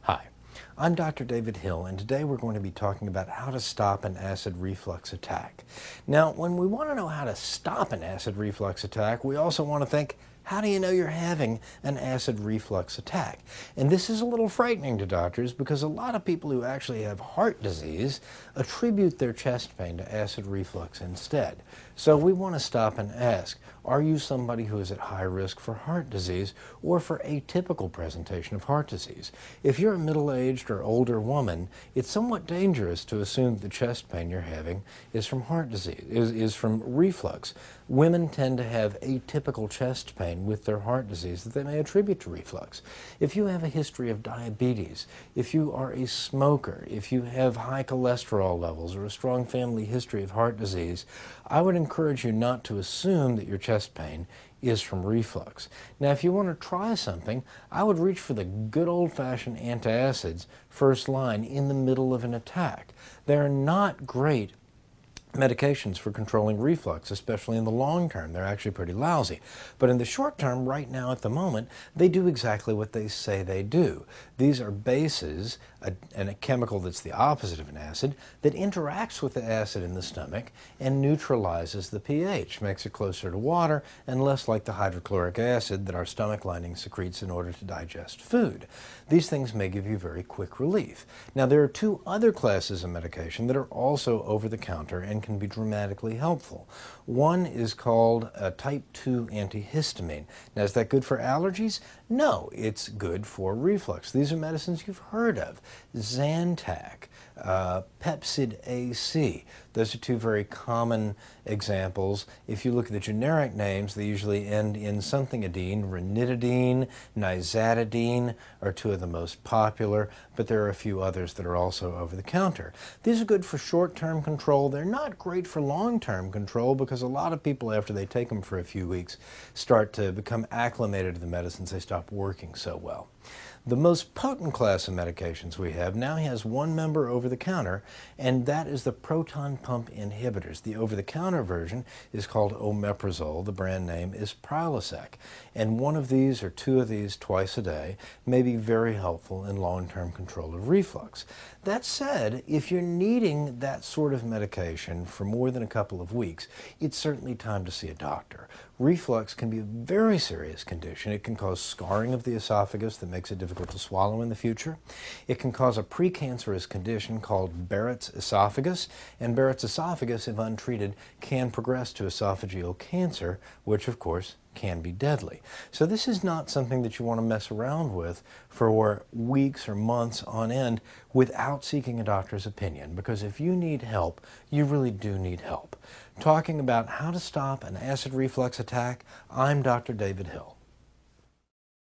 Hi, I'm Dr. David Hill, and today we're going to be talking about how to stop an acid reflux attack. Now, when we want to know how to stop an acid reflux attack, we also want to think, how do you know you're having an acid reflux attack? And this is a little frightening to doctors because a lot of people who actually have heart disease attribute their chest pain to acid reflux instead. So we want to stop and ask, are you somebody who is at high risk for heart disease or for atypical presentation of heart disease? If you're a middle-aged or older woman, it's somewhat dangerous to assume that the chest pain you're having is from heart disease, is from reflux. Women tend to have atypical chest pain with their heart disease that they may attribute to reflux. If you have a history of diabetes, if you are a smoker, if you have high cholesterol levels or a strong family history of heart disease, I would encourage you not to assume that your chest pain is from reflux. Now, if you want to try something, I would reach for the good old-fashioned antacids first line in the middle of an attack. They're not great medications for controlling reflux, especially in the long term. They're actually pretty lousy. But in the short term, right now at the moment, they do exactly what they say they do. These are bases, and a chemical that's the opposite of an acid, that interacts with the acid in the stomach and neutralizes the pH, makes it closer to water and less like the hydrochloric acid that our stomach lining secretes in order to digest food. These things may give you very quick relief. Now, there are two other classes of medication that are also over-the-counter and can be dramatically helpful. One is called a type 2 antihistamine. Now, is that good for allergies? No, it's good for reflux. These are medicines you've heard of. Zantac, Pepcid AC. Those are two very common examples. If you look at the generic names, they usually end in something adine. Ranitidine, nizatidine are two of the most popular, but there are a few others that are also over the counter. These are good for short-term control. They're not great for long-term control because a lot of people, after they take them for a few weeks, start to become acclimated to the medicines. They stop working so well. The most potent class of medications we have now has one member over the counter, and that is the proton pump inhibitors. The over-the-counter version is called omeprazole. The brand name is Prilosec. And one of these or two of these twice a day may be very helpful in long-term control of reflux. That said, if you're needing that sort of medication for more than a couple of weeks, it's certainly time to see a doctor. Reflux can be a very serious condition. It can cause scarring of the esophagus that makes it difficult to swallow in the future. It can cause a precancerous condition called Barrett's esophagus, and Barrett's esophagus, if untreated, can progress to esophageal cancer, which of course can be deadly. So this is not something that you want to mess around with for weeks or months on end without seeking a doctor's opinion, because if you need help, you really do need help. Talking about how to stop an acid reflux attack, I'm Dr. David Hill.